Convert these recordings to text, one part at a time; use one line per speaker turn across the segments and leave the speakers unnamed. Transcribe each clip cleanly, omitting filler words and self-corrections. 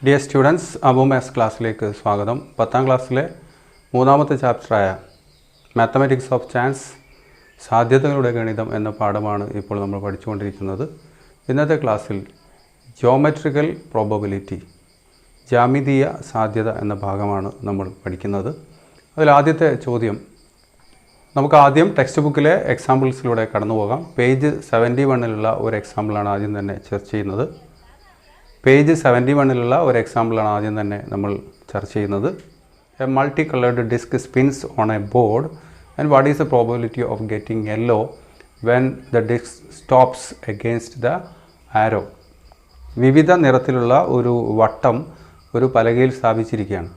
Dear students, Abu maths ക്ലാസ്സിലേക്ക് സ്വാഗതം. 10ാം ക്ലാസ്സിലെ മൂന്നാമത്തെ ചാപ്റ്ററായ മാത്തമാറ്റിക്സ് ഓഫ് ചാൻസ് സാധ്യതകളുടെ ഗണിതം എന്ന പാഠമാണ് ഇപ്പോൾ നമ്മൾ പഠിച്ചുകൊണ്ടിരിക്കുന്നത്. ഇന്നത്തെ ക്ലാസ്സിൽ ജിയോമെട്രിക്കൽ പ്രോബബിലിറ്റി, ജ്യാമിതീയ സാധ്യത എന്ന ഭാഗമാണ് നമ്മൾ പഠിക്കുന്നത്. അതിൽ ആദ്യത്തെ ചോദ്യം, നമുക്ക് ആദ്യം ടെക്സ്റ്റ് ബുക്കിലെ എക്സാമ്പിൾസിലൂടെ കടന്നു പോകാം. പേജ് 71 ഒരു എക്സാമ്പിളാണ് ആദ്യം തന്നെ ചർച്ച ചെയ്യുന്നത്. പേജ് 71 ഒരു എക്സാമ്പിളാണ് ആദ്യം തന്നെ നമ്മൾ ചർച്ച ചെയ്യുന്നത്. A multi coloured disc spins on a board and what is the probability of getting yellow when the disc stops against the arrow. വിവിധ നിറത്തിലുള്ള ഒരു വട്ടം ഒരു പലകയിൽ സ്ഥാപിച്ചിരിക്കുകയാണ്.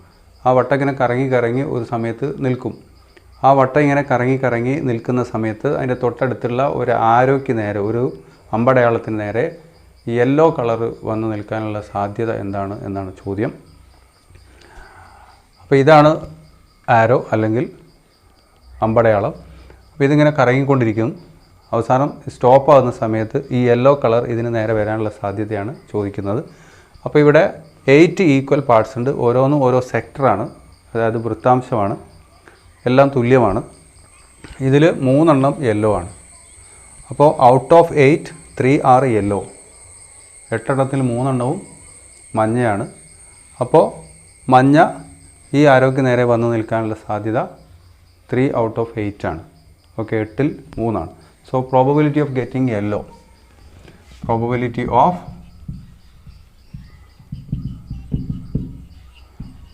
ആ വട്ടം ഇങ്ങനെ കറങ്ങി കറങ്ങി ഒരു സമയത്ത് നിൽക്കും. ആ വട്ടം ഇങ്ങനെ കറങ്ങി കറങ്ങി നിൽക്കുന്ന സമയത്ത് അതിൻ്റെ തൊട്ടടുത്തുള്ള ഒരു ആരോയ്ക്ക് നേരെ, ഒരു അമ്പടയാളത്തിന് നേരെ യെല്ലോ കളർ വന്ന് നിൽക്കാനുള്ള സാധ്യത എന്താണ് എന്നാണ് ചോദ്യം. അപ്പോൾ ഇതാണ് ആരോ അല്ലെങ്കിൽ അമ്പടയാളം. അപ്പോൾ ഇതിങ്ങനെ കറങ്ങിക്കൊണ്ടിരിക്കും. അവസാനം സ്റ്റോപ്പ് ആകുന്ന സമയത്ത് ഈ യെല്ലോ കളർ ഇതിന് നേരെ വരാനുള്ള സാധ്യതയാണ് ചോദിക്കുന്നത്. അപ്പോൾ ഇവിടെ 8 ഈക്വൽ പാർട്സ് ഉണ്ട്. ഓരോന്നും ഓരോ സെക്ടറാണ്, അതായത് വൃത്താംശമാണ്. എല്ലാം തുല്യമാണ്. ഇതിൽ 3 യെല്ലോ ആണ്. അപ്പോൾ ഔട്ട് ഓഫ് 8 3 ആർ യെല്ലോ. 8 3 മഞ്ഞയാണ്. അപ്പോൾ മഞ്ഞ ഈ ആരോയ്ക്ക് നേരെ വന്നു നിൽക്കാനുള്ള സാധ്യത 3 ഔട്ട് ഓഫ് 8 ആണ്. ഓക്കെ, 8 3 ആണ്. So probability of getting yellow, probability of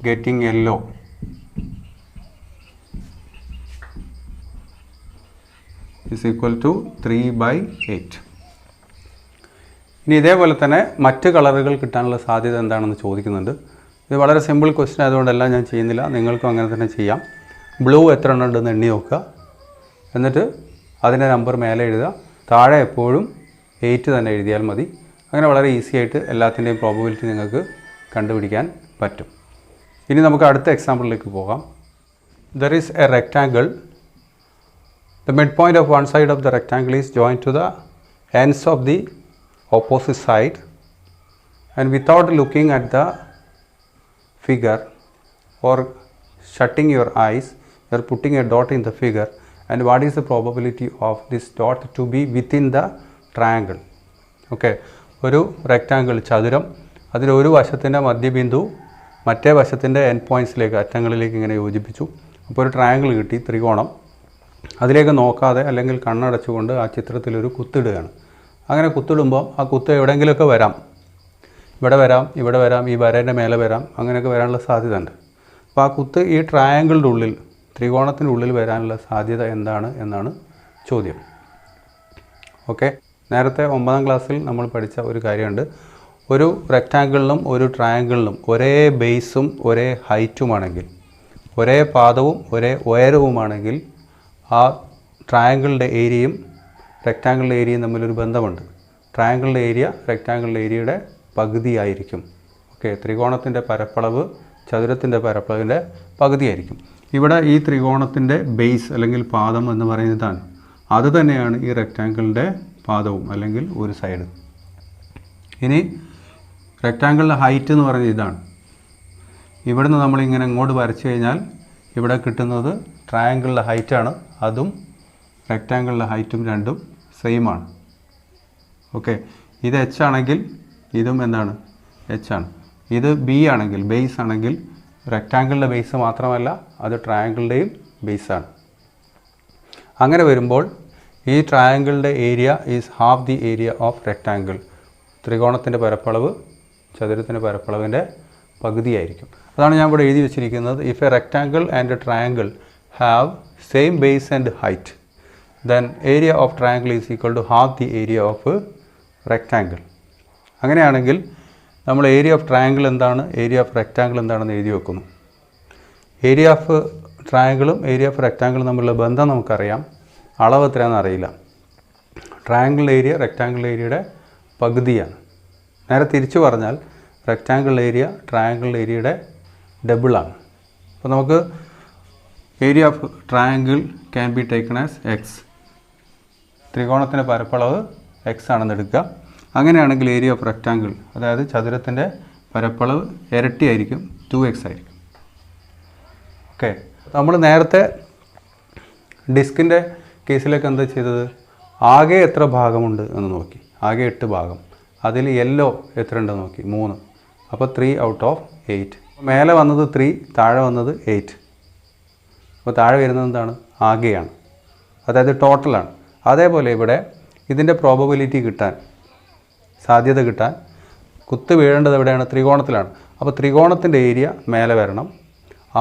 getting yellow is equal to 3/8. ഇനി ഇതേപോലെ തന്നെ മറ്റ് കളറുകൾ കിട്ടാനുള്ള സാധ്യത എന്താണെന്ന് ചോദിക്കുന്നുണ്ട്. ഇത് വളരെ സിമ്പിൾ ക്വസ്റ്റ്യൻ ആയതുകൊണ്ടെല്ലാം ഞാൻ ചെയ്യുന്നില്ല, നിങ്ങൾക്കും അങ്ങനെ തന്നെ ചെയ്യാം. ബ്ലൂ എത്ര എണ്ണം ഉണ്ടെന്ന് എണ്ണി നോക്കുക, എന്നിട്ട് അതിൻ്റെ നമ്പർ മേലെ എഴുതുക. താഴെ എപ്പോഴും 8 തന്നെ എഴുതിയാൽ മതി. അങ്ങനെ വളരെ ഈസി ആയിട്ട് എല്ലാത്തിൻ്റെയും പ്രോബബിലിറ്റി നിങ്ങൾക്ക് കണ്ടുപിടിക്കാൻ പറ്റും. ഇനി നമുക്ക് അടുത്ത എക്സാമ്പിളിലേക്ക് പോകാം. There is A rectangle. The midpoint of one side of the rectangle is joined to the ends of the opposite side, and without looking at the figure or shutting your eyes, you are putting a dot in the figure, and what is the probability of this dot to be within the triangle? Okay, ഒരു rectangle, ചതുരം, അതിൽ ഒരു വശത്തിൻ്റെ മധ്യബിന്ദു മറ്റേ വശത്തിൻ്റെ end പോയിൻറ്റ്സിലേക്ക്, അറ്റങ്ങളിലേക്ക് ഇങ്ങനെ യോജിപ്പിച്ചു. അപ്പോൾ ഒരു triangle കിട്ടി, ത്രികോണം. അതിലേക്ക് നോക്കാതെ അല്ലെങ്കിൽ കണ്ണടച്ചുകൊണ്ട് ആ ചിത്രത്തിലൊരു കുത്തിടുകയാണ്. അങ്ങനെ കുത്തിടുമ്പോൾ ആ കുത്ത് എവിടെയെങ്കിലുമൊക്കെ വരാം. ഇവിടെ വരാം, ഇവിടെ വരാം, ഈ വരേൻ്റെ മേലെ വരാം, അങ്ങനെയൊക്കെ വരാനുള്ള സാധ്യത ഉണ്ട്. അപ്പോൾ ആ കുത്ത് ഈ ട്രയാങ്കിളിൻ്റെ ഉള്ളിൽ, ത്രികോണത്തിൻ്റെ ഉള്ളിൽ വരാനുള്ള സാധ്യത എന്താണ് എന്നാണ് ചോദ്യം. ഓക്കെ, നേരത്തെ 9ാം ക്ലാസ്സിൽ നമ്മൾ പഠിച്ച ഒരു കാര്യമുണ്ട്. ഒരു റെക്റ്റാങ്കിളിനും ഒരു ട്രയാങ്കിളിനും ഒരേ ബേസും ഒരേ ഹൈറ്റുമാണെങ്കിൽ, ഒരേ പാദവും ഒരേ ഉയരവുമാണെങ്കിൽ, ആ ട്രയാങ്കിളിൻ്റെ ഏരിയയും റെക്റ്റാങ്കിളിൻ്റെ ഏരിയയും തമ്മിലൊരു ബന്ധമുണ്ട്. ട്രയാങ്കിളിൻ്റെ ഏരിയ റെക്റ്റാങ്കിളിൻ്റെ ഏരിയയുടെ പകുതിയായിരിക്കും. ഓക്കെ, ത്രികോണത്തിൻ്റെ പരപ്പളവ് ചതുരത്തിൻ്റെ പരപ്പളവിൻ്റെ പകുതിയായിരിക്കും. ഇവിടെ ഈ ത്രികോണത്തിൻ്റെ ബേസ് അല്ലെങ്കിൽ പാദം എന്ന് പറയുന്നതാണ്. അത് തന്നെയാണ് ഈ റെക്റ്റാങ്കിളിൻ്റെ പാദവും അല്ലെങ്കിൽ ഒരു സൈഡ്. ഇനി റെക്റ്റാങ്കിളിൻ്റെ ഹൈറ്റ് എന്ന് പറയുന്നത് ഇതാണ്. ഇവിടുന്ന് നമ്മളിങ്ങനെ ഇങ്ങോട്ട് വരച്ചു കഴിഞ്ഞാൽ ഇവിടെ കിട്ടുന്നത് ട്രയാങ്കിളിൻ്റെ ഹൈറ്റാണ്. അതും റെക്റ്റാങ്കിളിൻ്റെ ഹൈറ്റും രണ്ടും സെയിം ആണ്. ഓക്കെ, ഇത് H ആണെങ്കിൽ ഇതും എന്താണ്, H ആണ്. ഇത് B ആണെങ്കിൽ, ബേസ് ആണെങ്കിൽ, റെക്റ്റാങ്കിളിൻ്റെ ബേസ് മാത്രമല്ല അത് ട്രയാങ്കിളിൻ്റെയും ബേസാണ്. അങ്ങനെ വരുമ്പോൾ ഈ ട്രയാങ്കിളിൻ്റെ area is half the area of rectangle. ത്രികോണത്തിൻ്റെ പരപ്പളവ് ചതുരത്തിൻ്റെ പരപ്പളവിൻ്റെ പകുതിയായിരിക്കും. അതാണ് ഞാൻ ഇവിടെ എഴുതി വെച്ചിരിക്കുന്നത്. If A rectangle and A triangle have same base and height, then area of triangle is equal to half the area of a rectangle. അങ്ങനെയാണെങ്കിൽ നമ്മൾ area of triangle എന്താണ്, ഏരിയ ഓഫ് റെക്റ്റാങ്കിൾ എന്താണെന്ന് എഴുതി വെക്കുന്നു. ഏരിയ ഓഫ് ട്രയാങ്കിളും ഏരിയ ഓഫ് റെക്റ്റാങ്കിളും തമ്മിലുള്ള ബന്ധം നമുക്കറിയാം, അളവ് എത്രയാണെന്ന് അറിയില്ല. ട്രയാങ്കിൾ ഏരിയ റെക്റ്റാങ്കിൾ ഏരിയയുടെ പകുതിയാണ്. നേരെ തിരിച്ചു പറഞ്ഞാൽ റെക്റ്റാങ്കിൾ ഏരിയ ട്രയാങ്കിൾ ഏരിയയുടെ ഡബിളാണ്. അപ്പോൾ നമുക്ക് area of triangle can be taken as x. ത്രികോണത്തിൻ്റെ പരപ്പളവ് എക്സ് ആണെന്ന് എടുക്കുക. അങ്ങനെയാണെങ്കിൽ ഏരിയ ഓഫ് റെക്റ്റാങ്കിൾ, അതായത് ചതുരത്തിൻ്റെ പരപ്പളവ് ഇരട്ടിയായിരിക്കും, 2x ആയിരിക്കും. ഓക്കെ, നമ്മൾ നേരത്തെ ഡിസ്കിൻ്റെ കേസിലേക്ക് എന്താ ചെയ്തത്? ആകെ എത്ര ഭാഗമുണ്ട് എന്ന് നോക്കി. ആകെ 8 ഭാഗം. അതിൽ യെല്ലോ എത്ര ഉണ്ടെന്ന് നോക്കി, 3. അപ്പോൾ 3 ഔട്ട് ഓഫ് 8. മേലെ വന്നത് 3, താഴെ വന്നത് 8. അപ്പോൾ താഴെ വരുന്നത് എന്താണ്? ആകെയാണ്, അതായത് ടോട്ടലാണ്. അതേപോലെ ഇവിടെ ഇതിൻ്റെ പ്രോബബിലിറ്റി കിട്ടാൻ, സാധ്യത കിട്ടാൻ കുത്ത് വീഴേണ്ടത് എവിടെയാണ്? ത്രികോണത്തിലാണ്. അപ്പോൾ ത്രികോണത്തിൻ്റെ ഏരിയ മേലെ വരണം,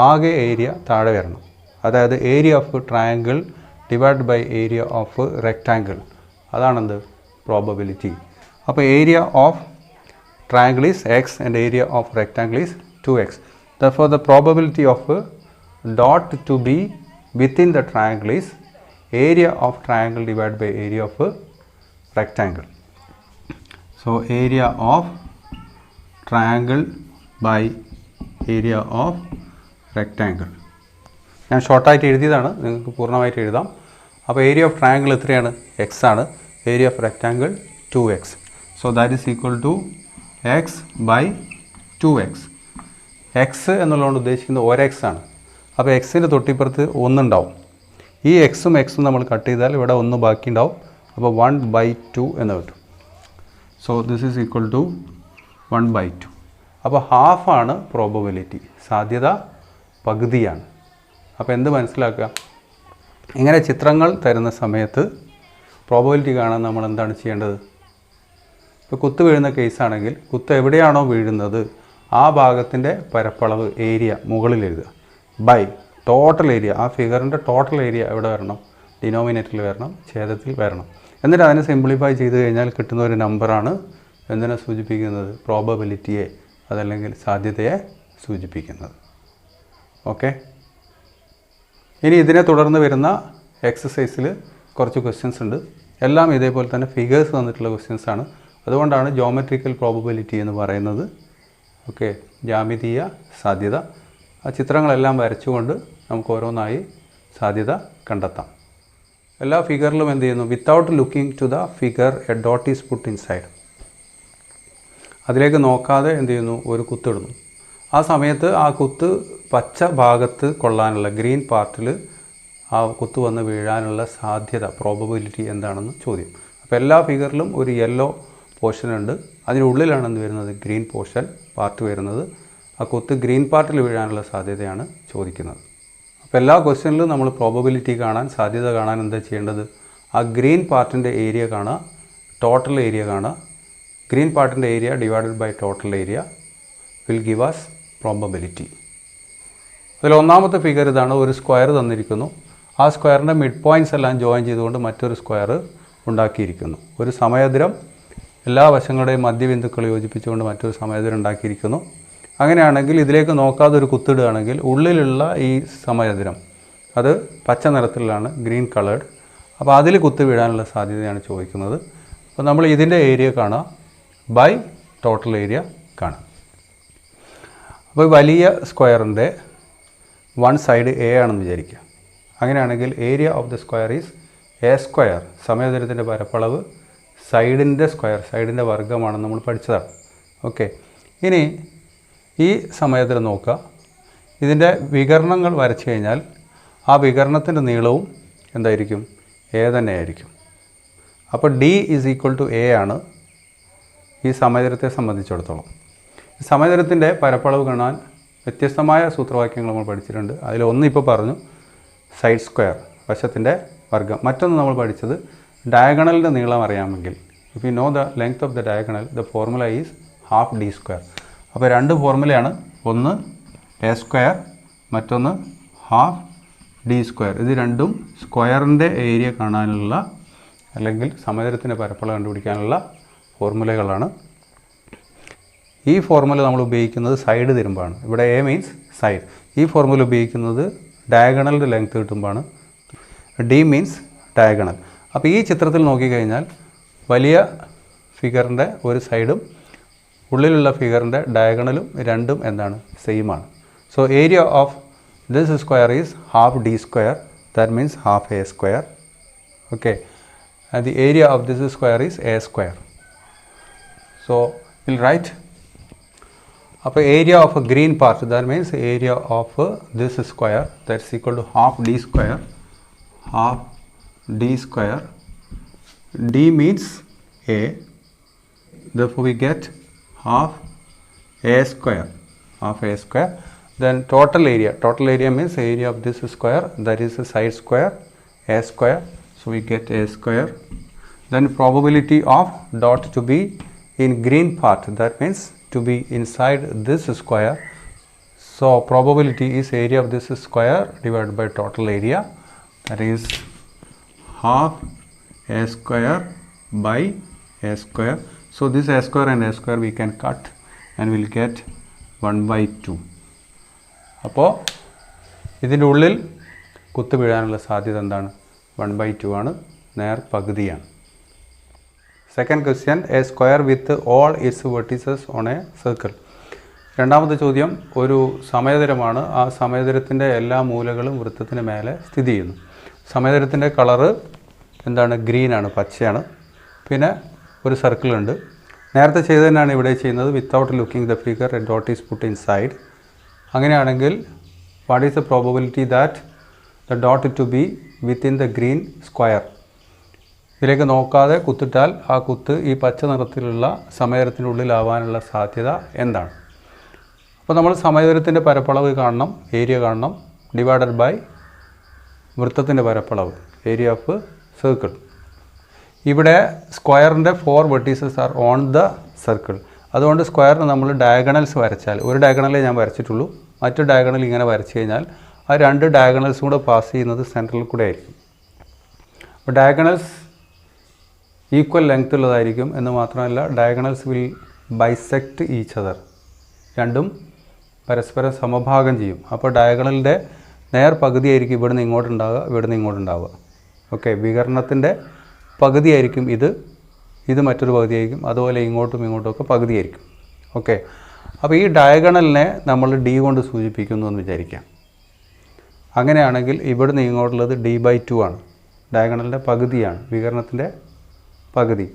ആകെ ഏരിയ താഴെ വരണം. അതായത് area of triangle divide by area of rectangle. അതാണെന്ത്? പ്രോബബിലിറ്റി. അപ്പോൾ area of triangle is x and area of rectangle is 2x. Therefore, the probability of dot to be within the triangle is area of triangle divided by area of rectangle. So, area of triangle by area of rectangle. ഞാൻ ഷോർട്ടായിട്ട് എഴുതിയതാണ്, നിങ്ങൾക്ക് പൂർണ്ണമായിട്ട് എഴുതാം. അപ്പോൾ area of triangle എത്രയാണ്? X ആണ്. Area of rectangle 2x. So that is equal to x by 2x. X എന്നുള്ളതുകൊണ്ട് ഉദ്ദേശിക്കുന്നത് ഒരെക്സ് ആണ്. അപ്പോൾ എക്സിൻ്റെ തൊട്ടിപ്പുറത്ത് 1 ഉണ്ടാവും. ഈ എക്സും എക്സും നമ്മൾ കട്ട് ചെയ്താൽ ഇവിടെ 1 ബാക്കി ഉണ്ടാവും. അപ്പോൾ 1/2 എന്ന് കിട്ടും. So this is equal to 1/2. അപ്പോൾ ഹാഫാണ് പ്രോബബിലിറ്റി, സാധ്യത പകുതിയാണ്. അപ്പോൾ എന്ത് മനസ്സിലാക്കുക? ഇങ്ങനെ ചിത്രങ്ങൾ തരുന്ന സമയത്ത് പ്രോബബിലിറ്റി കാണാൻ നമ്മൾ എന്താണ് ചെയ്യേണ്ടത്? ഇപ്പോൾ കുത്ത് വീഴുന്ന കേസാണെങ്കിൽ കുത്ത് എവിടെയാണോ വീഴുന്നത് ആ ഭാഗത്തിൻ്റെ പരപ്പളവ് ഏരിയ മുകളിൽ എഴുതുക, ബൈ ടോട്ടൽ ഏരിയ. ആ ഫിഗറിൻ്റെ ടോട്ടൽ ഏരിയ എവിടെ വരണം? ഡിനോമിനേറ്ററിൽ വരണം, ഛേദത്തിൽ വരണം. എന്നിട്ട് അതിനെ സിംപ്ലിഫൈ ചെയ്ത് കഴിഞ്ഞാൽ കിട്ടുന്ന ഒരു നമ്പറാണ് എന്തിനെ സൂചിപ്പിക്കുന്നത്? പ്രോബബിലിറ്റിയെ, അതല്ലെങ്കിൽ സാധ്യതയെ സൂചിപ്പിക്കുന്നത്. ഓക്കെ, ഇനി ഇതിനെ തുടർന്ന് വരുന്ന എക്സസൈസിൽ കുറച്ച് ക്വസ്റ്റ്യൻസ് ഉണ്ട്. എല്ലാം ഇതേപോലെ തന്നെ ഫിഗേഴ്സ് തന്നിട്ടുള്ള ക്വസ്റ്റ്യൻസ് ആണ്. അതുകൊണ്ടാണ് ജോമെട്രിക്കൽ പ്രോബബിലിറ്റി എന്ന് പറയുന്നത്. ഓക്കെ, ജ്യാമിതീയ സാധ്യത. ആ ചിത്രങ്ങളെല്ലാം വരച്ചുകൊണ്ട് നമുക്ക് ഓരോന്നായി സാധ്യത കണ്ടെത്താം. എല്ലാ ഫിഗറിലും എന്ത് ചെയ്യുന്നു? Without looking to the figure a dot is put inside. അതിലേക്ക് നോക്കാതെ എന്ത് ചെയ്യുന്നു? ഒരു കുത്തിടുന്നു. ആ സമയത്ത് ആ കുത്ത് പച്ച ഭാഗത്ത് കൊള്ളാനുള്ള, ഗ്രീൻ പാർട്ടിൽ ആ കുത്ത് വന്ന് വീഴാനുള്ള സാധ്യത, പ്രോബബിലിറ്റി എന്താണെന്ന് ചോദ്യം. അപ്പോൾ എല്ലാ ഫിഗറിലും ഒരു യെല്ലോ പോർഷൻ ഉണ്ട്. അതിനുള്ളിലാണ് എന്ത് വരുന്നത്? ഗ്രീൻ പോർഷൻ പാർട്ട് വരുന്നത്. ആ കുത്ത് ഗ്രീൻ പാർട്ടിൽ വീഴാനുള്ള സാധ്യതയാണ് ചോദിക്കുന്നത്. അപ്പോൾ എല്ലാ ക്വസ്റ്റ്യനിലും നമ്മൾ പ്രോബബിലിറ്റി കാണാൻ, സാധ്യത കാണാൻ എന്താ ചെയ്യേണ്ടത്? ആ ഗ്രീൻ പാർട്ടിൻ്റെ ഏരിയ കാണുക, ടോട്ടൽ ഏരിയ കാണുക. ഗ്രീൻ പാർട്ടിൻ്റെ area divided by total area will give us probability. അതിൽ ഒന്നാമത്തെ ഫിഗർ ഇതാണ്. ഒരു സ്ക്വയർ തന്നിരിക്കുന്നു. ആ സ്ക്വയറിൻ്റെ മിഡ് പോയിൻറ്റ്സ് എല്ലാം ജോയിൻ ചെയ്തുകൊണ്ട് മറ്റൊരു സ്ക്വയർ ഉണ്ടാക്കിയിരിക്കുന്നു. ഒരു സമയദ്രം എല്ലാ വശങ്ങളുടെയും മധ്യബിന്ദുക്കൾ യോജിപ്പിച്ചുകൊണ്ട് മറ്റൊരു സമയദ്രം ഉണ്ടാക്കിയിരിക്കുന്നു. അങ്ങനെയാണെങ്കിൽ ഇതിലേക്ക് നോക്കാതെ ഒരു കുത്തിടുകയാണെങ്കിൽ ഉള്ളിലുള്ള ഈ സമയദ്രം അത് പച്ച നിറത്തിലാണ്, ഗ്രീൻ കളേർഡ്. അപ്പോൾ അതിൽ കുത്തി വീഴാനുള്ള സാധ്യതയാണ് ചോദിക്കുന്നത്. അപ്പോൾ നമ്മൾ ഇതിൻ്റെ ഏരിയ കാണുക, ബൈ ടോട്ടൽ ഏരിയ കാണുക. അപ്പോൾ വലിയ സ്ക്വയറിൻ്റെ വൺ സൈഡ് എ ആണെന്ന് വിചാരിക്കുക. അങ്ങനെയാണെങ്കിൽ area of the square is A square. സമയദൂരത്തിൻ്റെ പരപ്പളവ് സൈഡിൻ്റെ സ്ക്വയർ, സൈഡിൻ്റെ വർഗ്ഗമാണെന്ന് നമ്മൾ പഠിച്ചതാണ്. ഓക്കെ, ഇനി ഈ സമയദൂരം നോക്കുക. ഇതിൻ്റെ വികരണങ്ങൾ വരച്ചു കഴിഞ്ഞാൽ ആ വികരണത്തിൻ്റെ നീളവും എന്തായിരിക്കും? എ തന്നെ ആയിരിക്കും. അപ്പോൾ D is equal to A ആണ് ഈ സമയദൂരത്തെ സംബന്ധിച്ചിടത്തോളം. സമയദൂരത്തിൻ്റെ പരപ്പളവ് കാണാൻ വ്യത്യസ്തമായ സൂത്രവാക്യങ്ങൾ നമ്മൾ പഠിച്ചിട്ടുണ്ട്. അതിലൊന്ന് ഇപ്പോൾ പറഞ്ഞു, സൈഡ് സ്ക്വയർ, വശത്തിൻ്റെ വർഗ്ഗം. മറ്റൊന്ന് നമ്മൾ പഠിച്ചത് ഡയഗണലിൻ്റെ നീളം അറിയാമെങ്കിൽ, if you know the length of the diagonal, the formula is half D square. അപ്പോൾ രണ്ട് ഫോർമുലയാണ്, ഒന്ന് എ സ്ക്വയർ, മറ്റൊന്ന് ഹാഫ് ഡി സ്ക്വയർ. ഇത് രണ്ടും സ്ക്വയറിൻ്റെ ഏരിയ കാണാനുള്ള അല്ലെങ്കിൽ സമയദൂരത്തിൻ്റെ പരപ്പളവ് കണ്ടുപിടിക്കാനുള്ള ഫോർമുലകളാണ്. ഈ ഫോർമുല നമ്മൾ ഉപയോഗിക്കുന്നത് സൈഡ് തിരുമ്പാണ്. ഇവിടെ എ മീൻസ് സൈഡ്. ഈ ഫോർമുല ഉപയോഗിക്കുന്നത് ഡയഗണലിൻ്റെ ലെങ്ത് കിട്ടുമ്പോഴാണ്. D means diagonal. അപ്പോൾ ഈ ചിത്രത്തിൽ നോക്കിക്കഴിഞ്ഞാൽ വലിയ ഫിഗറിൻ്റെ ഒരു സൈഡും ഉള്ളിലുള്ള ഫിഗറിൻ്റെ ഡയഗണലും രണ്ടും എന്താണ്? സെയിമാണ്. So area of this square is half D square. That means half A square. Okay, and the area of this square is A square. So we'll write അപ്പോൾ area of a green part that means area of this square that's equal to half D square. Half D square. D means A. Therefore we get half a square. Half a square. Then total area. Total area means area of this square, that is a side square, a square. So we get a square. Then probability of dot to be in green part, that means to be inside this square. So probability is area of this square divided by total area, that is half a square by a square. So this a square and a square we can cut and we'll get 1/2. അപ്പോൾ ഇതിൻ്റെ ഉള്ളിൽ കുത്തു വീഴാനുള്ള സാധ്യത എന്താണ്? 1/2 ആണ്, നേർ പകുതിയാണ്. Second question, A square with all it's vertices on A circle. രണ്ടാമത്തെ ചോദ്യം, ഒരു സമയതരമാണ്. ആ സമയതരത്തിൻ്റെ എല്ലാ മൂലകളും വൃത്തത്തിന് മേലെ സ്ഥിതി ചെയ്യുന്നു. സമയതരത്തിൻ്റെ കളറ് എന്താണ്? ഗ്രീനാണ്, പച്ചയാണ്. പിന്നെ ഒരു സർക്കിൾ ഉണ്ട്. നേരത്തെ ചെയ്ത് തന്നെയാണ് ഇവിടെ ചെയ്യുന്നത്. Without looking the figure a dot is put inside. അങ്ങനെയാണെങ്കിൽ what is the probability that the dot to be within the green square? ഇതിലേക്ക് നോക്കാതെ കുത്തിട്ടാൽ ആ കുത്ത് ഈ പച്ച നിറത്തിലുള്ള സമയത്തിനുള്ളിലാവാനുള്ള സാധ്യത എന്താണ്? അപ്പോൾ നമ്മൾ സമയത്തിൻ്റെ പരപ്പളവ് കാണണം, ഏരിയ കാണണം, ഡിവൈഡഡ് ബൈ വൃത്തത്തിൻ്റെ പരപ്പളവ്, ഏരിയ ഓഫ് സർക്കിൾ. ഇവിടെ സ്ക്വയറിൻ്റെ 4 vertices R on the circle. അതുകൊണ്ട് സ്ക്വയറിന് നമ്മൾ ഡയഗണൽസ് വരച്ചാൽ, ഒരു ഡയഗണലേ ഞാൻ വരച്ചിട്ടുള്ളൂ, മറ്റു ഡയഗണൽ ഇങ്ങനെ വരച്ച് കഴിഞ്ഞാൽ ആ 2 ഡയഗണൽസും കൂടെ പാസ് ചെയ്യുന്നത് സെൻറ്ററിൽ കൂടെ ആയിരിക്കും. അപ്പോൾ ഡയഗണൽസ് ഈക്വൽ ലെങ്ത് ഉള്ളതായിരിക്കും എന്ന് മാത്രമല്ല diagonals will bisect each other. രണ്ടും പരസ്പരം സമഭാഗം ചെയ്യും. അപ്പോൾ ഡയഗണലിൻ്റെ നേർ പകുതിയായിരിക്കും ഇവിടുന്ന് ഇങ്ങോട്ടുണ്ടാവുക, ഇവിടുന്ന് ഇങ്ങോട്ടുണ്ടാവുക. ഓക്കെ, വികരണത്തിൻ്റെ പകുതിയായിരിക്കും ഇത് മറ്റൊരു പകുതിയായിരിക്കും. അതുപോലെ ഇങ്ങോട്ടും ഇങ്ങോട്ടുമൊക്കെ പകുതിയായിരിക്കും. ഓക്കെ, അപ്പോൾ ഈ ഡയഗണലിനെ നമ്മൾ ഡി കൊണ്ട് സൂചിപ്പിക്കുന്നു എന്ന് വിചാരിക്കാം. അങ്ങനെയാണെങ്കിൽ ഇവിടുന്ന് ഇങ്ങോട്ടുള്ളത് d/2 ആണ്. ഡയഗണലിൻ്റെ പകുതിയാണ്, വികരണത്തിൻ്റെ പകുതി.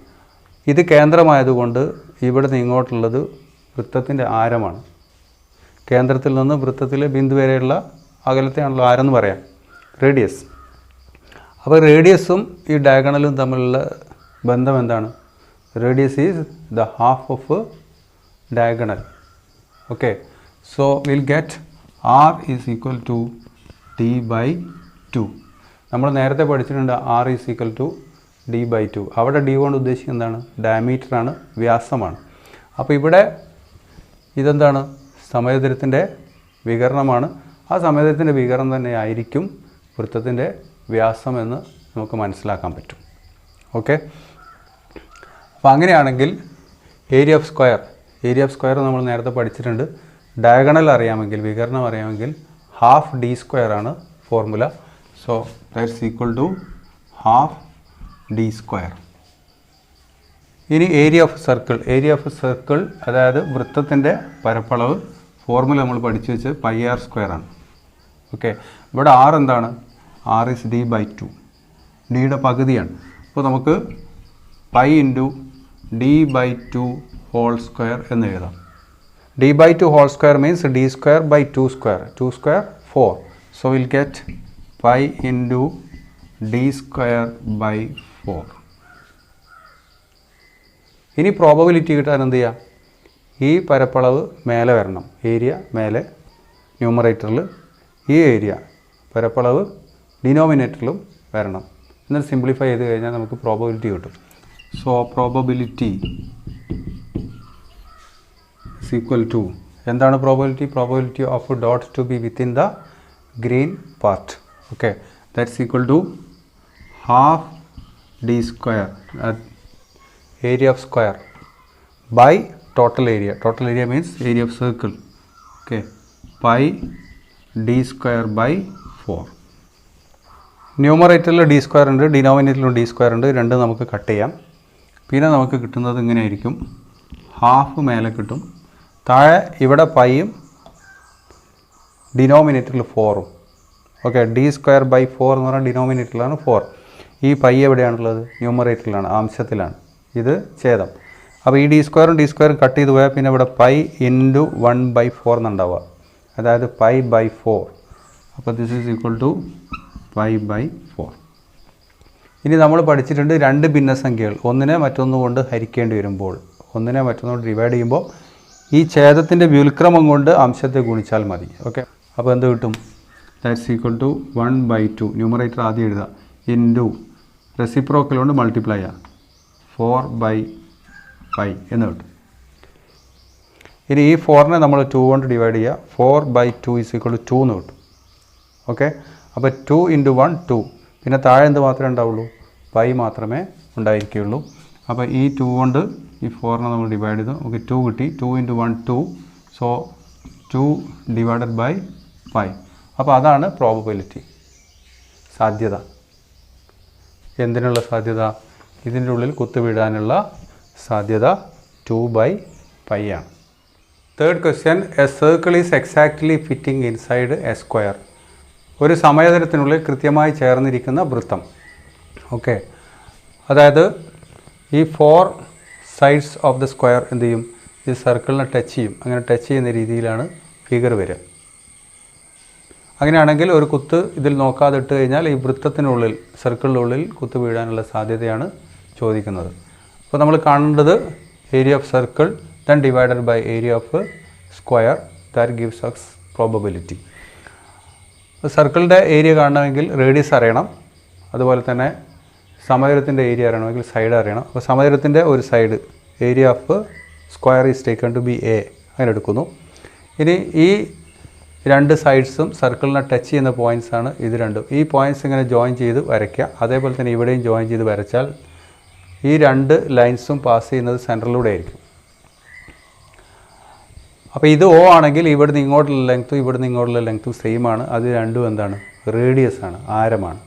ഇത് കേന്ദ്രമായതുകൊണ്ട് ഇവിടുന്ന് ഇങ്ങോട്ടുള്ളത് വൃത്തത്തിൻ്റെ ആരമാണ്. കേന്ദ്രത്തിൽ നിന്ന് വൃത്തത്തിലെ ബിന്ദു വരെയുള്ള അകലത്തെയാണല്ലോ ആരെന്ന് പറയാം, റേഡിയസ്. അപ്പോൾ റേഡിയസും ഈ ഡയഗണലും തമ്മിലുള്ള ബന്ധം എന്താണ്? Radius is the half of diagonal. Okay, so will get r is equal to d/2. നമ്മൾ നേരത്തെ പഠിച്ചിട്ടുണ്ട് r is equal to d/2. അവിടെ d കൊണ്ട് ഉദ്ദേശിക്കുന്നത് എന്താണ്? ഡയമീറ്ററാണ്, വ്യാസമാണ്. അപ്പോൾ ഇവിടെ ഇതെന്താണ്? സമയതരത്തിൻ്റെ വികരണമാണ്. ആ സമയതരത്തിൻ്റെ വികരണം തന്നെ ആയിരിക്കും വൃത്തത്തിൻ്റെ വ്യാസം എന്ന് നമുക്ക് മനസ്സിലാക്കാൻ പറ്റും. ഓക്കെ, അപ്പോൾ അങ്ങനെയാണെങ്കിൽ ഏരിയ ഓഫ് സ്ക്വയർ നമ്മൾ നേരത്തെ പഠിച്ചിട്ടുണ്ട്. ഡയഗണൽ അറിയാമെങ്കിൽ, വികരണം അറിയാമെങ്കിൽ ഹാഫ് ഡി സ്ക്വയർ ആണ് formula. So that's equal to half D square. ഇനി ഏരിയ ഓഫ് സർക്കിൾ അതായത് വൃത്തത്തിൻ്റെ പരപ്പളവ് ഫോർമുല നമ്മൾ പഠിച്ചു വെച്ച് πr² ആണ്. ഓക്കെ, ഇവിടെ r എന്താണ്? r is d/2. ഡിയുടെ പകുതിയാണ്. അപ്പോൾ നമുക്ക് π × d/2 ഹോൾ സ്ക്വയർ എന്ന് എഴുതാം. d/2 whole square means d²/2². 2² 4. So we'll get π × d²/4. ഇനി പ്രോബബിലിറ്റി കിട്ടാൻ എന്ത് ചെയ്യാം? ഈ പരപ്പളവ് മേലെ വരണം, ഏരിയ മേലെ ന്യൂമറേറ്ററിൽ, ഈ ഏരിയ പരപ്പളവ് ഡിനോമിനേറ്ററിലും വരണം. എന്നിട്ട് സിംപ്ലിഫൈ ചെയ്ത് കഴിഞ്ഞാൽ നമുക്ക് പ്രോബബിലിറ്റി കിട്ടും. So probability is equal to, എന്താണ് probability of dot to be within the green part. Okay, that's equal to half D square, area of square, by total area means area of circle. Okay, π d²/4. ന്യൂമറേറ്ററിൽ d² ഉണ്ട്, ഡിനോമിനേറ്ററിലും d² ഉണ്ട്. രണ്ടും നമുക്ക് cut ചെയ്യാം. പിന്നെ നമുക്ക് കിട്ടുന്നത് ഇങ്ങനെയായിരിക്കും. ഹാഫ് മേലെ കിട്ടും, താഴെ ഇവിടെ പൈയും ഡിനോമിനേറ്ററിൽ 4ഉം. ഓക്കെ, d²/4 എന്ന് പറഞ്ഞാൽ ഡിനോമിനേറ്ററിലാണ് 4. ഈ പൈ എവിടെയാണുള്ളത്? ന്യൂമറേറ്ററിലാണ്, അംശത്തിലാണ്. ഇത് ഛേദം. അപ്പോൾ ഈ d² കട്ട് ചെയ്ത് പോയാൽ പിന്നെ ഇവിടെ പൈ ഇൻറ്റു 1/4 എന്നുണ്ടാവുക, അതായത് π/4. അപ്പോൾ ദിസ് ഈസ് ഈക്വൽ ടു π/4. ഇനി നമ്മൾ പഠിച്ചിട്ടുണ്ട് രണ്ട് ഭിന്നസംഖ്യകൾ ഒന്നിനെ മറ്റൊന്നുകൊണ്ട് ഹരിക്കേണ്ടി വരുമ്പോൾ, ഒന്നിനെ മറ്റൊന്നുകൊണ്ട് ഡിവൈഡ് ചെയ്യുമ്പോൾ ഈ ഛേദത്തിൻ്റെ വ്യുൽക്രമം കൊണ്ട് അംശത്തെ ഗുണിച്ചാൽ മതി. ഓക്കെ, അപ്പോൾ എന്ത് കിട്ടും? ദാറ്റ്സ് ഈക്വൽ ടു 1/2, ന്യൂമറേറ്റർ ആദ്യം എഴുതുക, ഇൻറ്റു റെസിപ്രോക്കൽ കൊണ്ട് മൾട്ടിപ്ലൈ ചെയ്യുക 4/π എന്ന് കിട്ടും. ഇനി ഈ 4നെ നമ്മൾ 2 കൊണ്ട് ഡിവൈഡ് ചെയ്യുക, 4/2 ഈസ് ഈക്വൽ ടു 2 എന്ന് കിട്ടും. ഓക്കെ, അപ്പോൾ 2 × 1 2, പിന്നെ താഴെ എന്ത് മാത്രമേ ഉണ്ടാവുള്ളൂ? പൈ മാത്രമേ ഉണ്ടായിരിക്കുകയുള്ളൂ. അപ്പോൾ ഈ 2 കൊണ്ട് ഈ 4നെ നമ്മൾ ഡിവൈഡ് ചെയ്തു, നമുക്ക് 2 കിട്ടി. 2 × 1 2, സോ 2 ഡിവൈഡഡ് ബൈ പൈ. അപ്പോൾ അതാണ് പ്രോബബിലിറ്റി, സാധ്യത. എന്തിനുള്ള സാധ്യത? ഇതിൻ്റെ ഉള്ളിൽ കുത്തുവീഴാനുള്ള സാധ്യത 2/π ആണ്. Third question, A circle is exactly fitting inside A square. ഒരു സമയതരത്തിനുള്ളിൽ കൃത്യമായി ചേർന്നിരിക്കുന്ന വൃത്തം. ഓക്കെ, അതായത് ഈ 4 സൈഡ്സ് ഓഫ് ദ സ്ക്വയർ എന്ത് ചെയ്യും? ഈ സർക്കിളിനെ ടച്ച് ചെയ്യും. അങ്ങനെ ടച്ച് ചെയ്യുന്ന രീതിയിലാണ് ഫിഗർ വരിക. അങ്ങനെയാണെങ്കിൽ ഒരു കുത്ത് ഇതിൽ നോക്കാതെ ഇട്ട് കഴിഞ്ഞാൽ ഈ വൃത്തത്തിനുള്ളിൽ, സർക്കിളിനുള്ളിൽ കുത്ത് വീഴാനുള്ള സാധ്യതയാണ് ചോദിക്കുന്നത്. അപ്പോൾ നമ്മൾ കാണേണ്ടത് area of circle then divided by area of square, that gives us probability. സർക്കിളിൻ്റെ ഏരിയ കാണണമെങ്കിൽ റേഡിയസ് അറിയണം, അതുപോലെ തന്നെ സമചതുരത്തിൻ്റെ ഏരിയ അറിയണമെങ്കിൽ സൈഡ് അറിയണം. അപ്പോൾ സമചതുരത്തിൻ്റെ ഒരു side area of square is taken to be A, അങ്ങനെ എടുക്കുന്നു. ഇനി ഈ രണ്ട് സൈഡ്സും സർക്കിളിനെ ടച്ച് ചെയ്യുന്ന പോയിൻറ്റ്സാണ് ഇത് രണ്ടും. ഈ പോയിൻറ്റ്സ് ഇങ്ങനെ ജോയിൻ ചെയ്ത് വരയ്ക്കുക. അതേപോലെ തന്നെ ഇവിടെയും ജോയിൻ ചെയ്ത് വരച്ചാൽ ഈ രണ്ട് ലൈൻസും പാസ് ചെയ്യുന്നത് സെൻറ്ററിലൂടെ ആയിരിക്കും. അപ്പോൾ ഇത് O ആണെങ്കിൽ ഇവിടുന്ന് ഇങ്ങോട്ടുള്ള ലെങ്ത്തും ഇവിടുന്ന് ഇങ്ങോട്ടുള്ള ലെങ്ത്തും സെയിം ആണ്. അത് രണ്ടും എന്താണ്? റേഡിയസ് ആണ്, ആരമാണ്.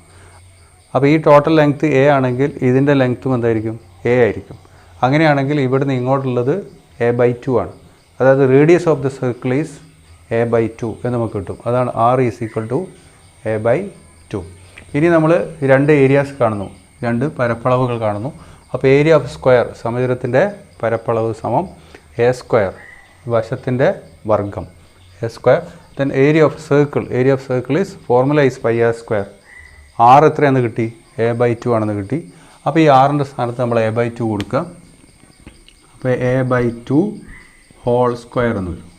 അപ്പോൾ ഈ ടോട്ടൽ ലെങ്ത്ത് A ആണെങ്കിൽ ഇതിൻ്റെ ലെങ്ത്തും എന്തായിരിക്കും? A ആയിരിക്കും. അങ്ങനെയാണെങ്കിൽ ഇവിടുന്ന് ഇങ്ങോട്ടുള്ളത് A/2 ആണ്. അതായത് radius of the circle is A/2 എന്ന് നമുക്ക് കിട്ടും. അതാണ് R is equal to A/2. ഇനി നമ്മൾ രണ്ട് ഏരിയാസ് കാണുന്നു, രണ്ട് പരപ്പളവുകൾ കാണുന്നു. അപ്പോൾ ഏരിയ ഓഫ് സ്ക്വയർ, സമചതുരത്തിൻ്റെ പരപ്പളവ് സമം A², വശത്തിൻ്റെ വർഗം A². Then area of circle is formula is πr². R എത്രയാണെന്ന് കിട്ടി? A/2 ആണെന്ന് കിട്ടി. അപ്പോൾ ഈ ആറിൻ്റെ സ്ഥാനത്ത് നമ്മൾ A/2 കൊടുക്കുക. അപ്പോൾ A/2 ഹോൾ സ്ക്വയർ എന്ന് വരും.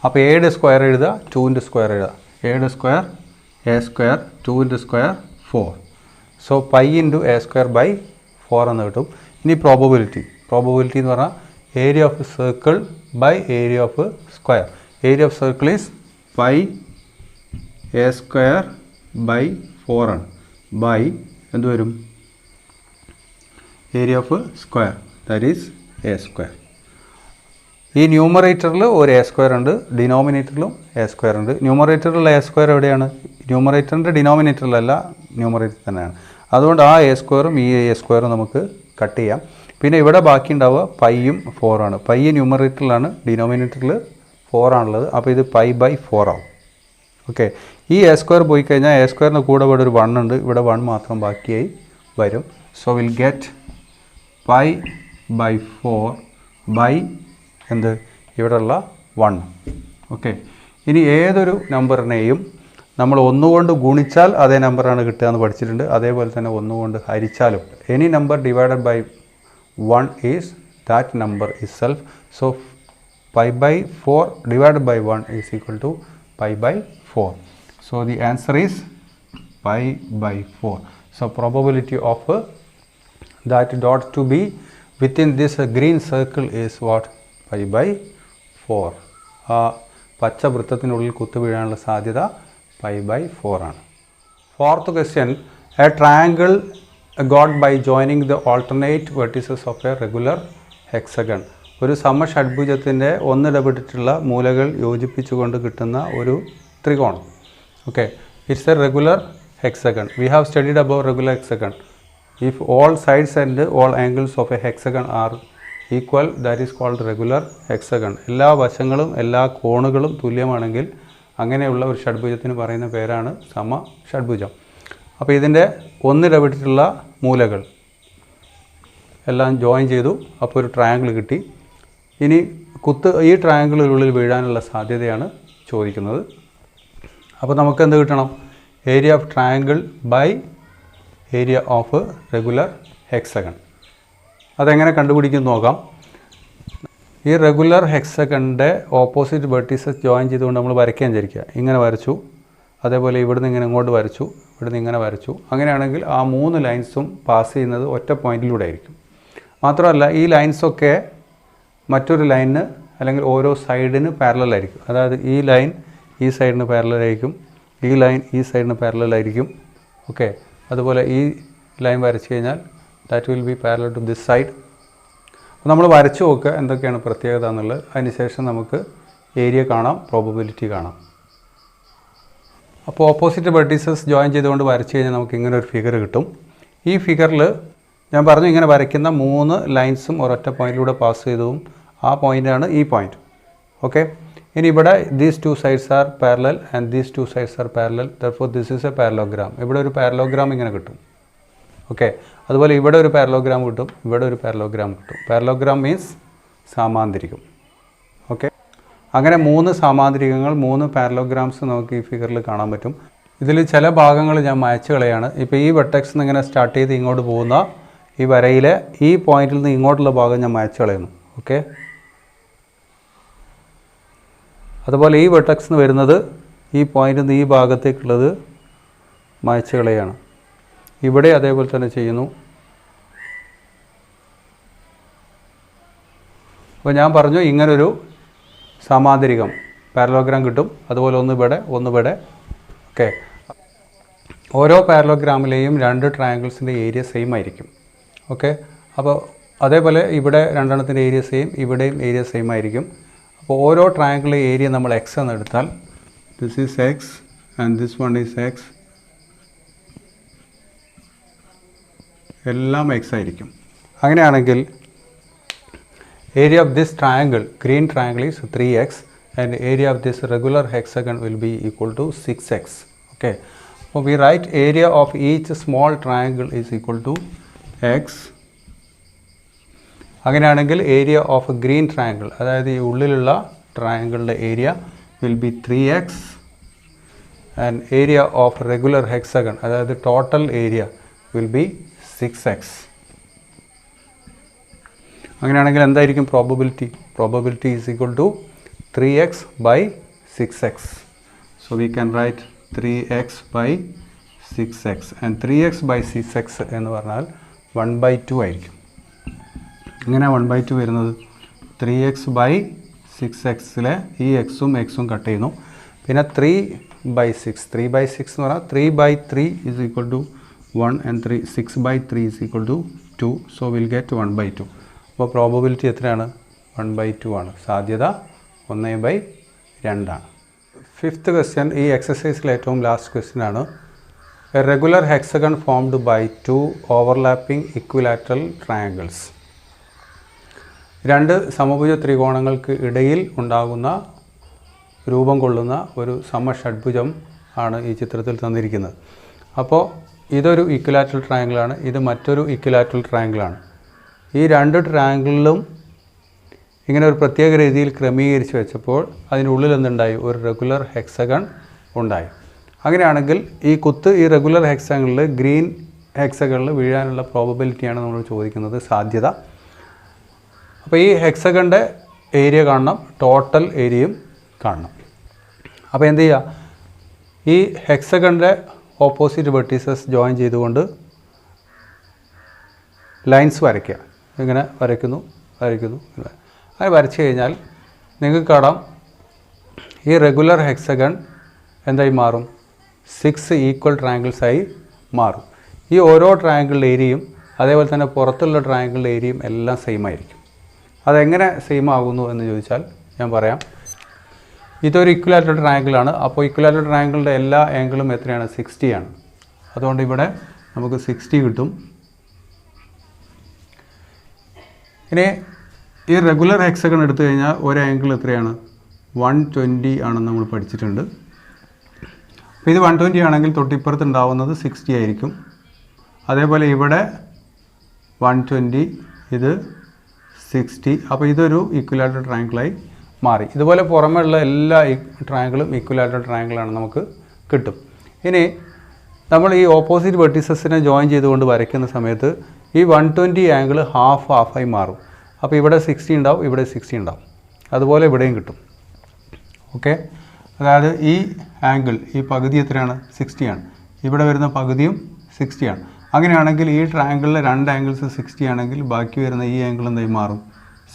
അപ്പോൾ എയുടെ സ്ക്വയർ എഴുതുക, 2ൻ്റെ സ്ക്വയർ എഴുതുക. എയുടെ square A², 2ൻ്റെ square 4. So π × A²/4 എന്ന് കിട്ടും. ഇനി പ്രോബബിലിറ്റി എന്ന് പറഞ്ഞാൽ area of circle by area of square. Area of circle is π A²/4 ആണ്. ബൈ എന്ത് വരും? Area of square, that is A². ഈ ന്യൂമറേറ്ററിൽ ഒരു A² ഉണ്ട്, ഡിനോമിനേറ്ററിലും A² ഉണ്ട്. ന്യൂമറേറ്ററിലുള്ള A² എവിടെയാണ്? ന്യൂമറേറ്ററിൻ്റെ ഡിനോമിനേറ്ററിലല്ല, ന്യൂമറേറ്റർ തന്നെയാണ്. അതുകൊണ്ട് ആ A² ഈ A² നമുക്ക് കട്ട് ചെയ്യാം. പിന്നെ ഇവിടെ ബാക്കി ഉണ്ടാവുക പൈയും 4 ആണ്. പൈ ന്യൂമറേറ്ററിലാണ്, ഡിനോമിനേറ്ററിൽ 4 ആണുള്ളത്. അപ്പോൾ ഇത് π/4 ആവും. ഓക്കെ, ഈ A² പോയി കഴിഞ്ഞാൽ A²ൻ്റെ കൂടെ ഇവിടെ ഒരു 1 ഉണ്ട്, ഇവിടെ 1 മാത്രം ബാക്കിയായി വരും. സോ വിൽ ഗെറ്റ് π/4 ബൈ എന്ത്? ഇവിടെയുള്ള 1. ഓക്കെ, ഇനി ഏതൊരു നമ്പറിനെയും നമ്മൾ ഒന്നുകൊണ്ട് ഗുണിച്ചാൽ അതേ നമ്പറാണ് കിട്ടുക എന്ന് പഠിച്ചിട്ടുണ്ട്. അതേപോലെ തന്നെ ഒന്നുകൊണ്ട് ഹരിച്ചാലും any number divided by 1 is that number itself. So π/4 divided by 1 is equal to π/4. So the answer is π/4. So probability of that dot to be within this green circle is what? π/4. പച്ച വൃത്തത്തിനുള്ളിൽ കുത്തുവീഴാനുള്ള സാധ്യത π/4 ആണ്. Fourth question, a triangle got by joining the alternate vertices of a regular hexagon. ഒരു സമഷഡ്ഭുജത്തിൻ്റെ ഒന്നിടപെട്ടിട്ടുള്ള മൂലകൾ യോജിപ്പിച്ചുകൊണ്ട് കിട്ടുന്ന ഒരു ത്രികോണം. Okay, it's A regular hexagon. We have studied about regular hexagon. If all sides and all angles of a hexagon are equal, that is called regular hexagon. എല്ലാ വശങ്ങളും എല്ലാ കോണുകളും തുല്യമാണെങ്കിൽ അങ്ങനെയുള്ള ഒരു ഷഡ്ഭുജത്തിന് പറയുന്ന പേരാണ് സമഷഡ്ഭുജം. അപ്പോൾ ഇതിൻ്റെ ഒന്നിടപെട്ടിട്ടുള്ള മൂലകൾ എല്ലാം ജോയിൻ ചെയ്തു, അപ്പോൾ ഒരു ട്രയാങ്കിൾ കിട്ടി. ഇനി കുത്ത് ഈ ട്രയാങ്കിളിനുള്ളിൽ വീഴാനുള്ള സാധ്യതയാണ് ചോദിക്കുന്നത്. അപ്പോൾ നമുക്ക് എന്ത് കിട്ടണം? Area of triangle by area of regular hexagon. അതെങ്ങനെ കണ്ടുപിടിക്കും നോക്കാം. ഈ റെഗുലർ ഹെക്സഗണിൻ്റെ ഓപ്പോസിറ്റ് വെർട്ടീസസ് ജോയിൻ ചെയ്തുകൊണ്ട് നമ്മൾ വരയ്ക്കാൻ വിചാരിക്കുക. ഇങ്ങനെ വരച്ചു, അതേപോലെ ഇവിടുന്ന് ഇങ്ങനെ ഇങ്ങോട്ട് വരച്ചു, ഇവിടുന്ന് ഇങ്ങനെ വരച്ചു. അങ്ങനെയാണെങ്കിൽ ആ 3 ലൈൻസും പാസ് ചെയ്യുന്നത് ഒറ്റ പോയിൻറ്റിലൂടെ ആയിരിക്കും. മാത്രമല്ല ഈ ലൈൻസൊക്കെ മറ്റൊരു ലൈനിന് അല്ലെങ്കിൽ ഓരോ സൈഡിന് പാരലലായിരിക്കും. അതായത് ഈ ലൈൻ ഈ സൈഡിന് പാരലലായിരിക്കും, ഈ ലൈൻ ഈ സൈഡിന് പാരലലായിരിക്കും. ഓക്കെ, അതുപോലെ ഈ ലൈൻ വരച്ചു കഴിഞ്ഞാൽ that will be parallel to this side. നമ്മൾ വരച്ചു നോക്കുക എന്തൊക്കെയാണ് പ്രത്യേകത എന്നുള്ളത്. അതിനുശേഷം നമുക്ക് ഏരിയ കാണാം, പ്രോബബിലിറ്റി കാണാം. അപ്പോൾ ഓപ്പോസിറ്റ് വെർട്ടീസസ് ജോയിൻ ചെയ്തുകൊണ്ട് വരച്ചു കഴിഞ്ഞാൽ നമുക്ക് ഇങ്ങനെ ഒരു ഫിഗർ കിട്ടും. ഈ ഫിഗറിൽ ഞാൻ പറഞ്ഞു ഇങ്ങനെ വരയ്ക്കുന്ന 3 ലൈൻസും ഒരൊറ്റ പോയിൻറ്റിലൂടെ പാസ് ചെയ്തതും ആ പോയിൻ്റാണ് ഈ പോയിൻറ്റ്. ഓക്കെ, ഇനി ഇവിടെ these 2 sides are parallel and these 2 sides are parallel, therefore this is A parallelogram. ഇവിടെ ഒരു പാരലോഗ്രാം ഇങ്ങനെ കിട്ടും. ഓക്കെ, അതുപോലെ ഇവിടെ ഒരു പാരലോഗ്രാം കിട്ടും, ഇവിടെ ഒരു പാരലോഗ്രാം കിട്ടും. Parallelogram means സാമാന്തരികം. ഓക്കെ, അങ്ങനെ 3 സാമാന്തരികങ്ങൾ, 3 പാരലോഗ്രാംസ് നമുക്ക് ഈ ഫിഗറിൽ കാണാൻ പറ്റും. ഇതിൽ ചില ഭാഗങ്ങൾ ഞാൻ മായ്ച്ചു കളയാണ്. ഇപ്പോൾ ഈ വെർട്ടെക്സിൽ നിന്ന് ഇങ്ങനെ സ്റ്റാർട്ട് ചെയ്ത് ഇങ്ങോട്ട് പോകുന്ന ഈ വരയിലെ ഈ പോയിന്റിൽ നിന്ന് ഇങ്ങോട്ടുള്ള ഭാഗം ഞാൻ മായ്ച്ചു കളയുന്നു. ഓക്കെ, അതുപോലെ ഈ വെർട്ടെക്സിൽ നിന്ന് വരുന്നത് ഈ പോയിന്റിൽ നിന്ന് ഈ ഭാഗത്തേക്കുള്ളത് മായ്ച്ചു കളയാണ്. ഇവിടെ അതേപോലെ തന്നെ ചെയ്യുന്നു. അപ്പോൾ ഞാൻ പറഞ്ഞു ഇങ്ങനൊരു സമാന്തരികം പാരലോഗ്രാം കിട്ടും. അതുപോലെ ഒന്ന് ഇവിടെ, ഒന്ന് ഇവിടെ. ഓക്കെ, ഓരോ പാരലോഗ്രാമിലെയും 2 ട്രയാങ്കിൾസിൻ്റെ ഏരിയ സെയിം ആയിരിക്കും. ഓക്കെ, അപ്പോൾ അതേപോലെ ഇവിടെ 2 എണ്ണത്തിൻ്റെ ഏരിയ സെയിം, ഇവിടെയും ഏരിയ സെയിം ആയിരിക്കും. അപ്പോൾ ഓരോ ട്രയാങ്കിളിലെ ഏരിയ നമ്മൾ എക്സ് എന്ന് എടുത്താൽ this is X and this one is X, എല്ലാം എക്സ് ആയിരിക്കും. അങ്ങനെയാണെങ്കിൽ area of this triangle, green triangle, is 3x and area of this regular hexagon will be equal to 6x. Okay, so we write area of each small triangle is equal to x. അങ്ങനെയാണെങ്കിൽ area of green triangle, അതായത് ഈ ഉള്ളിലുള്ള ട്രയാങ്കിളിൻ്റെ area will be 3x and area of regular hexagon, അതായത് total area will be 6x. അങ്ങനെയാണെങ്കിൽ എന്തായിരിക്കും probability? Probability is equal to 3x by 6x. So we can write 3x by 6x and 3x by 6x എന്ന് പറഞ്ഞാൽ 1/2 ആയിരിക്കും. എങ്ങനെയാണ് 1/2 വരുന്നത്? 3x by 6xലെ ഈ എക്സും എക്സും കട്ട് ചെയ്യുന്നു. പിന്നെ 3/6, 3/6 എന്ന് പറഞ്ഞാൽ 3/3 is equal to 1 and 6/3 is equal to 2. So will get 1/2. അപ്പോൾ പ്രോബബിലിറ്റി എത്രയാണ്? 1/2 ആണ്. സാധ്യത 1/2 ആണ്. 5th ക്വസ്റ്റ്യൻ ഈ എക്സസൈസിലെ ഏറ്റവും ലാസ്റ്റ് ക്വസ്റ്റ്യൻ ആണ്. A regular hexagon formed by 2 overlapping equilateral triangles. 2 സമഭുജ ത്രികോണങ്ങൾക്ക് ഇടയിൽ ഉണ്ടാകുന്ന രൂപം കൊള്ളുന്ന ഒരു സമഷഡ്ഭുജം ആണ് ഈ ചിത്രത്തിൽ തന്നിരിക്കുന്നത്. അപ്പോൾ ഇതൊരു ഇക്വിലാറ്ററൽ ട്രയാങ്കിളാണ്, ഇത് മറ്റൊരു ഇക്വിലാറ്ററൽ ട്രയാങ്കിളാണ്. ഈ 2 ട്രയാങ്കിളിലും ഇങ്ങനെ ഒരു പ്രത്യേക രീതിയിൽ ക്രമീകരിച്ച് വെച്ചപ്പോൾ അതിനുള്ളിൽ എന്തുണ്ടായി? ഒരു റെഗുലർ ഹെക്സഗൺ ഉണ്ടായി. അങ്ങനെയാണെങ്കിൽ ഈ കുത്ത് ഈ റെഗുലർ ഹെക്സഗണിൽ ഗ്രീൻ ഹെക്സഗണിൽ വീഴാനുള്ള പ്രോബബിലിറ്റിയാണ് നമ്മൾ ചോദിക്കുന്നത്, സാധ്യത. അപ്പോൾ ഈ ഹെക്സഗണിൻ്റെ ഏരിയ കാണണം, ടോട്ടൽ ഏരിയയും കാണണം. അപ്പോൾ എന്ത് ചെയ്യുക? ഈ ഹെക്സഗണിൻ്റെ ഓപ്പോസിറ്റ് വെർട്ടീസസ് ജോയിൻ ചെയ്തുകൊണ്ട് ലൈൻസ് വരയ്ക്കുക. ഇങ്ങനെ വരയ്ക്കുന്നു, അങ്ങനെ വരച്ചു കഴിഞ്ഞാൽ നിങ്ങൾക്ക് കാണാം ഈ റെഗുലർ ഹെക്സഗൺ എന്തായി മാറും? 6 ഈക്വൽ ട്രയാങ്കിൾസായി മാറും. ഈ ഓരോ ട്രയാങ്കിളിൻ്റെ ഏരിയയും അതേപോലെ തന്നെ പുറത്തുള്ള ട്രയാങ്കിളിൻ്റെ ഏരിയയും എല്ലാം സെയിം ആയിരിക്കും. അതെങ്ങനെ സെയിം ആകുന്നു എന്ന് ചോദിച്ചാൽ ഞാൻ പറയാം. ഇതൊരു ഇക്വിലാറ്ററൽ ട്രയാങ്കിളാണ്. അപ്പോൾ ഇക്വിലാറ്ററൽ ട്രയാങ്കിളിൻ്റെ എല്ലാ ആംഗിളും എത്രയാണ്? 60 ആണ്. അതുകൊണ്ട് ഇവിടെ നമുക്ക് 60 കിട്ടും. ഇനി ഈ റെഗുലർ ഹെക്സഗൺ എടുത്തു കഴിഞ്ഞാൽ ഒരു ആംഗിൾ എത്രയാണ്? 120 ആണെന്ന് നമ്മൾ പഠിച്ചിട്ടുണ്ട്. അപ്പോൾ ഇത് 120 ആണെങ്കിൽ തൊട്ടിപ്പുറത്ത് ഉണ്ടാവുന്നത് 60 ആയിരിക്കും. അതേപോലെ ഇവിടെ 120 ഇത് 60. അപ്പോൾ ഇതൊരു ഈക്വലാറ്ററൽ ട്രയാങ്കിളായി മാറി. ഇതുപോലെ പുറമേയുള്ള എല്ലാ ട്രയാങ്കിളും ഈക്വലാറ്ററൽ ട്രയാങ്കിളാണ് നമുക്ക് കിട്ടും. ഇനി നമ്മൾ ഈ ഓപ്പോസിറ്റ് വെർട്ടിസസിനെ ജോയിൻ ചെയ്തുകൊണ്ട് വരയ്ക്കുന്ന സമയത്ത് ഈ 120 ആംഗിൾ ഹാഫായി മാറും. അപ്പോൾ ഇവിടെ 60 ഉണ്ടാവും, ഇവിടെ 60 ഉണ്ടാവും. അതുപോലെ ഇവിടെയും കിട്ടും. ഓക്കെ, അതായത് ഈ ആംഗിൾ, ഈ പകുതി എത്രയാണ്? 60 ആണ്. ഇവിടെ വരുന്ന പകുതിയും 60 ആണ്. അങ്ങനെയാണെങ്കിൽ ഈ ട്രയാങ്കിളിലെ രണ്ട് ആംഗിൾസ് 60 ആണെങ്കിൽ ബാക്കി വരുന്ന ഈ ആംഗിൾ എന്തായി മാറും?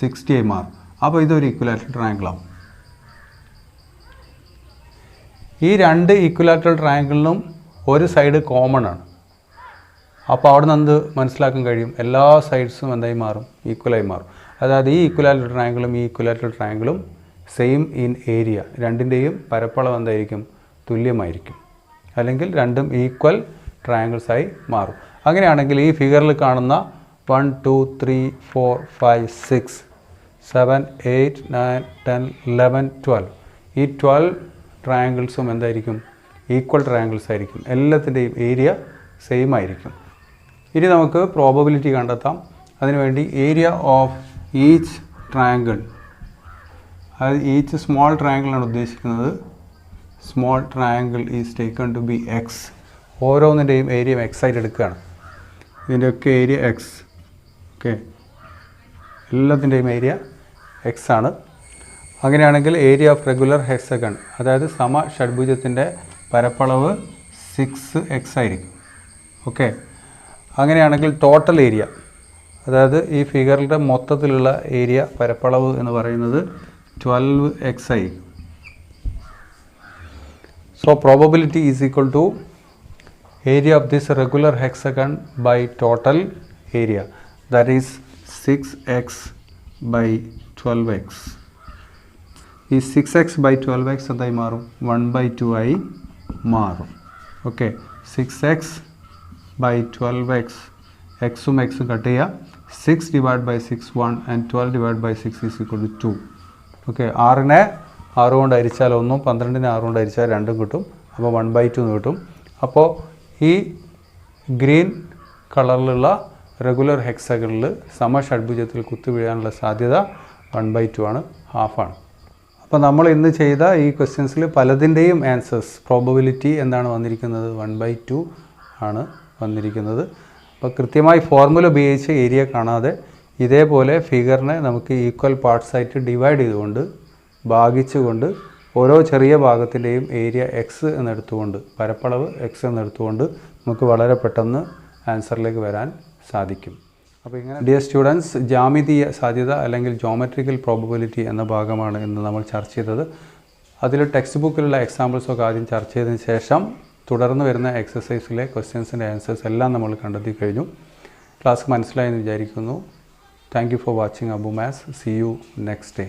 60 ആയി മാറും. അപ്പോൾ ഇതൊരു ഈക്വലാറ്ററൽ ട്രയാങ്കിളാവും. ഈ രണ്ട് ഈക്വലാറ്ററൽ ട്രയാങ്കിളിനും ഒരു സൈഡ് കോമൺ ആണ്. അപ്പോൾ അവിടെ നിന്ന് എന്ത് മനസ്സിലാക്കാൻ കഴിയും? എല്ലാ സൈഡ്സും എന്തായി മാറും? ഈക്വലായി മാറും. അതായത് ഈ ഈക്വലാറ്ററൽ ട്രയാങ്കിളും ഈ ഈക്വലാറ്ററൽ ട്രയാങ്കിളും സെയിം ഇൻ ഏരിയ, രണ്ടിൻ്റെയും പരപ്പളവ് എന്തായിരിക്കും? തുല്യമായിരിക്കും. അല്ലെങ്കിൽ രണ്ടും ഈക്വൽ ട്രയാങ്കിൾസായി മാറും. അങ്ങനെയാണെങ്കിൽ ഈ ഫിഗറിൽ കാണുന്ന 1 2 3 4 5 6 7 8 9 10 11 12 ഈ 12 ട്രയാങ്കിൾസും എന്തായിരിക്കും? ഈക്വൽ ട്രയാങ്കിൾസ് ആയിരിക്കും. എല്ലാത്തിൻ്റെയും ഏരിയ സെയിം ആയിരിക്കും. ഇനി നമുക്ക് പ്രോബബിലിറ്റി കണ്ടെത്താം. അതിനുവേണ്ടി ഏരിയ ഓഫ് ഈച്ച് ട്രയാങ്കിൾ, അതായത് ഈച്ച് സ്മോൾ ട്രയാങ്കിളാണ് ഉദ്ദേശിക്കുന്നത്. Small triangle is taken to be x. ഓരോന്നിൻ്റെയും ഏരിയ എക്സ് ആയിട്ട് എടുക്കുകയാണ്. ഇതിൻ്റെയൊക്കെ ഏരിയ എക്സ്. ഓക്കെ, എല്ലാത്തിൻ്റെയും ഏരിയ എക്സ് ആണ്. അങ്ങനെയാണെങ്കിൽ ഏരിയ ഓഫ് റെഗുലർ ഹെക്സഗൺ, അതായത് സമ ഷഡ്ഭുജത്തിൻ്റെ പരപ്പളവ് 6x ആയിരിക്കും. ഓക്കെ, അങ്ങനെയാണെങ്കിൽ ടോട്ടൽ ഏരിയ, അതായത് ഈ ഫിഗറിൻ്റെ മൊത്തത്തിലുള്ള ഏരിയ പരപ്പളവ് എന്ന് പറയുന്നത് 12x ആയിരിക്കും. So probability is equal to area of this regular hexagon by total area, that is 6x by 12x. ഈ 6x by 12x എന്തായി മാറും? 1/2 ആയി മാറും. ഓക്കെ, 6x by 12x, എക്സും എക്സും കട്ട് ചെയ്യുക. 6 divided by 6 1 and 12 divided by 6 is equal to 2. Okay, 6നെ 6 കൊണ്ട് ഹരിച്ചാൽ 1ഉം 12നെ 6 കൊണ്ട് ഹരിച്ചാൽ 2ഉം കിട്ടും. അപ്പോൾ 1/2 എന്ന് കിട്ടും. അപ്പോൾ ഈ ഗ്രീൻ കളറിലുള്ള റെഗുലർ ഹെക്സഗണിൽ സമ ഷഡ്ഭുജത്തിൽ കുത്തുവീഴാനുള്ള സാധ്യത 1/2 ആണ്, ഹാഫാണ്. അപ്പോൾ നമ്മൾ ഇന്ന് ചെയ്ത ഈ ക്വസ്റ്റ്യൻസിൽ പലതിൻ്റെയും ആൻസേഴ്സ് പ്രോബബിലിറ്റി എന്താണ് വന്നിരിക്കുന്നത്? 1/2 ആണ് വന്നിരിക്കുന്നത്. അപ്പോൾ കൃത്യമായി ഫോർമുല ഉപയോഗിച്ച് ഏരിയ കാണാതെ ഇതേപോലെ ഫിഗറിനെ നമുക്ക് ഈക്വൽ പാർട്സായിട്ട് ഡിവൈഡ് ചെയ്തുകൊണ്ട് ഭാഗിച്ചുകൊണ്ട് ഓരോ ചെറിയ ഭാഗത്തിൻ്റെയും ഏരിയ എക്സ് എന്നെടുത്തുകൊണ്ട്, പരപ്പളവ് എക്സ് എന്നെടുത്തുകൊണ്ട് നമുക്ക് വളരെ പെട്ടെന്ന് ആൻസറിലേക്ക് വരാൻ സാധിക്കും. അപ്പോൾ ഇങ്ങനെ ഡിയർ സ്റ്റുഡൻസ്, ജ്യാമിതീയ സാധ്യത അല്ലെങ്കിൽ ജോമെട്രിക്കൽ പ്രോബബിലിറ്റി എന്ന ഭാഗമാണ് ഇന്ന് നമ്മൾ ചർച്ച ചെയ്തത്. അതിൽ ടെക്സ്റ്റ് ബുക്കിലുള്ള എക്സാമ്പിൾസൊക്കെ ആദ്യം ചർച്ച ചെയ്തതിന് ശേഷം തുടർന്ന് വരുന്ന എക്സസൈസിലെ ക്വസ്റ്റ്യൻസിൻ്റെ ആൻസേഴ്സ് എല്ലാം നമ്മൾ കണ്ടെത്തി കഴിഞ്ഞു. ക്ലാസ് മനസ്സിലായെന്ന് വിചാരിക്കുന്നു. Thank you for watching Abu maths. C you next day.